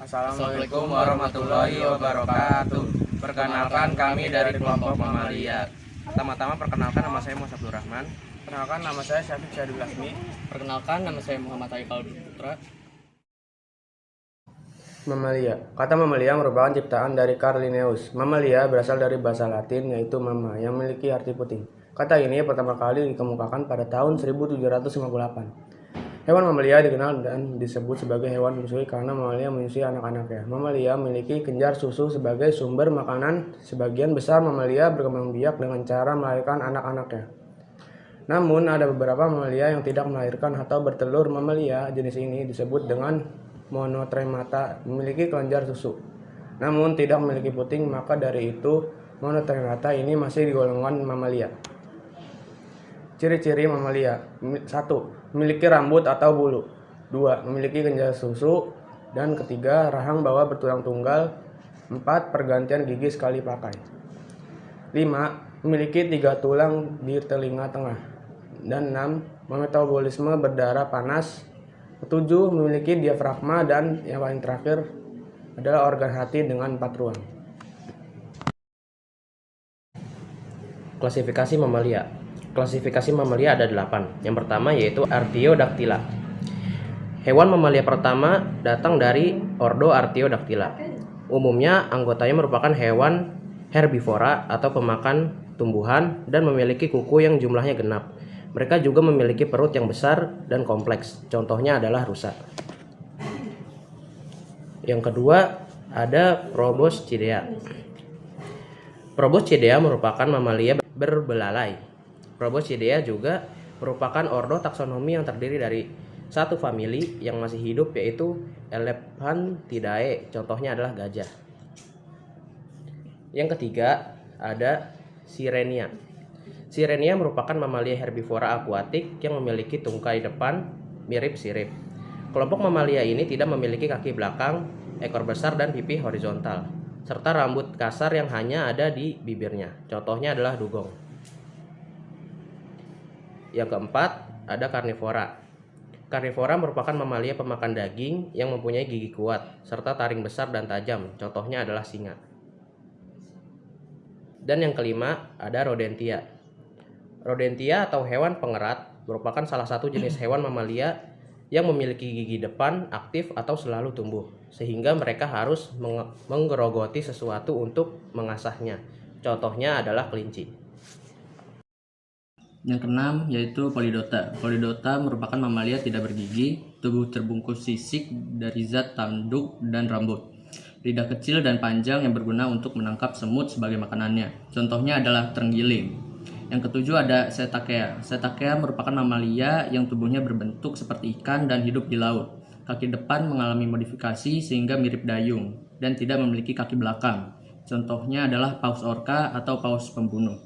Assalamualaikum warahmatullahi wabarakatuh. Perkenalkan, kami dari kelompok Mamalia. Pertama-tama perkenalkan, nama saya Muhammad Abdul Rahman. Perkenalkan, nama saya Syafiq Syadul Lasmi. Perkenalkan, nama saya Muhammad Haikal Putra. Mamalia. Kata mamalia merupakan ciptaan dari Carl Linnaeus. Mamalia berasal dari bahasa Latin yaitu mama yang memiliki arti puting. Kata ini pertama kali dikemukakan pada tahun 1758. Hewan mamalia dikenal dan disebut sebagai hewan menyusui karena mamalia menyusui anak-anaknya. Mamalia memiliki kelenjar susu sebagai sumber makanan. Sebagian besar mamalia berkembang biak dengan cara melahirkan anak-anaknya. Namun ada beberapa mamalia yang tidak melahirkan atau bertelur. Mamalia jenis ini disebut dengan monotremata, memiliki kelenjar susu, namun tidak memiliki puting. Maka dari itu monotremata ini masih digolongkan mamalia. Ciri-ciri mamalia: 1. Memiliki rambut atau bulu. 2. Memiliki kelenjar susu. Dan ketiga, rahang bawah bertulang tunggal. 4. Pergantian gigi sekali pakai. 5. Memiliki 3 tulang di telinga tengah. Dan 6. Metabolisme berdarah panas. 7. Memiliki diafragma. Dan yang paling terakhir adalah organ hati dengan 4 ruang. Klasifikasi mamalia. Klasifikasi mamalia ada 8. Yang pertama yaitu Artiodactyla. Hewan mamalia pertama datang dari ordo Artiodactyla. Umumnya anggotanya merupakan hewan herbivora atau pemakan tumbuhan dan memiliki kuku yang jumlahnya genap. Mereka juga memiliki perut yang besar dan kompleks. Contohnya adalah rusa. Yang kedua ada Proboscidea. Proboscidea merupakan mamalia berbelalai. Proboscidea juga merupakan ordo taksonomi yang terdiri dari satu famili yang masih hidup yaitu Elephantidae. Contohnya adalah gajah. Yang ketiga ada Sirenia. Sirenia merupakan mamalia herbivora akuatik yang memiliki tungkai depan mirip sirip. Kelompok mamalia ini tidak memiliki kaki belakang, ekor besar dan pipi horizontal, serta rambut kasar yang hanya ada di bibirnya. Contohnya adalah dugong. Yang keempat ada Karnivora. Karnivora merupakan mamalia pemakan daging yang mempunyai gigi kuat serta taring besar dan tajam. Contohnya adalah singa. Dan yang kelima ada Rodentia. Rodentia atau hewan pengerat merupakan salah satu jenis hewan mamalia yang memiliki gigi depan aktif atau selalu tumbuh, sehingga mereka harus menggerogoti sesuatu untuk mengasahnya. Contohnya adalah kelinci. Yang keenam yaitu Polydota. Polydota merupakan mamalia tidak bergigi, tubuh terbungkus sisik dari zat tanduk dan rambut. Lidah kecil dan panjang yang berguna untuk menangkap semut sebagai makanannya. Contohnya adalah terenggiling. Yang ketujuh ada Cetacea. Cetacea merupakan mamalia yang tubuhnya berbentuk seperti ikan dan hidup di laut. Kaki depan mengalami modifikasi sehingga mirip dayung dan tidak memiliki kaki belakang. Contohnya adalah paus orca atau paus pembunuh.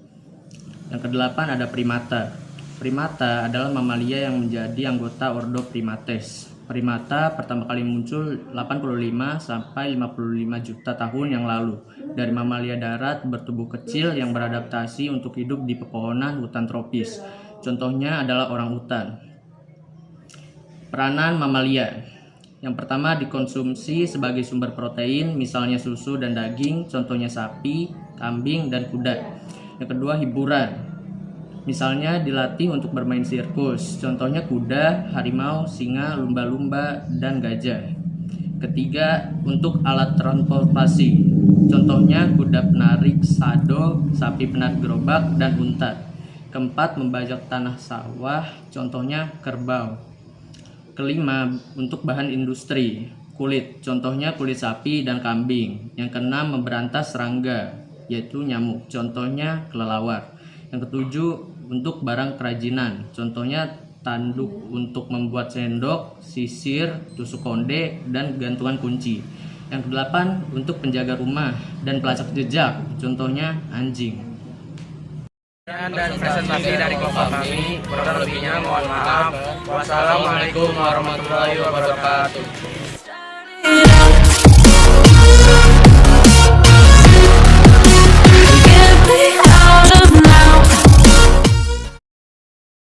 Yang kedelapan ada Primata. Primata adalah mamalia yang menjadi anggota ordo Primates. Primata pertama kali muncul 85 sampai 55 juta tahun yang lalu dari mamalia darat bertubuh kecil yang beradaptasi untuk hidup di pepohonan hutan tropis. Contohnya adalah orangutan. Peranan mamalia. Yang pertama dikonsumsi sebagai sumber protein, misalnya susu dan daging, contohnya sapi, kambing, dan kuda. Yang kedua hiburan. Misalnya dilatih untuk bermain sirkus, contohnya kuda, harimau, singa, lumba-lumba, dan gajah. Ketiga, untuk alat transportasi, contohnya kuda penarik sado, sapi penarik gerobak, dan unta. Keempat, membajak tanah sawah, contohnya kerbau. Kelima, untuk bahan industri, kulit, contohnya kulit sapi dan kambing. Yang keenam, memberantas serangga, yaitu nyamuk, contohnya kelelawar. Yang ketujuh, untuk barang kerajinan, contohnya tanduk untuk membuat sendok, sisir, tusuk konde, dan gantungan kunci. Yang kedelapan, untuk penjaga rumah dan pelacak jejak, contohnya anjing. Dan presentasi dari kelompok kami, kurang lebihnya mohon maaf. Wassalamualaikum warahmatullahi wabarakatuh.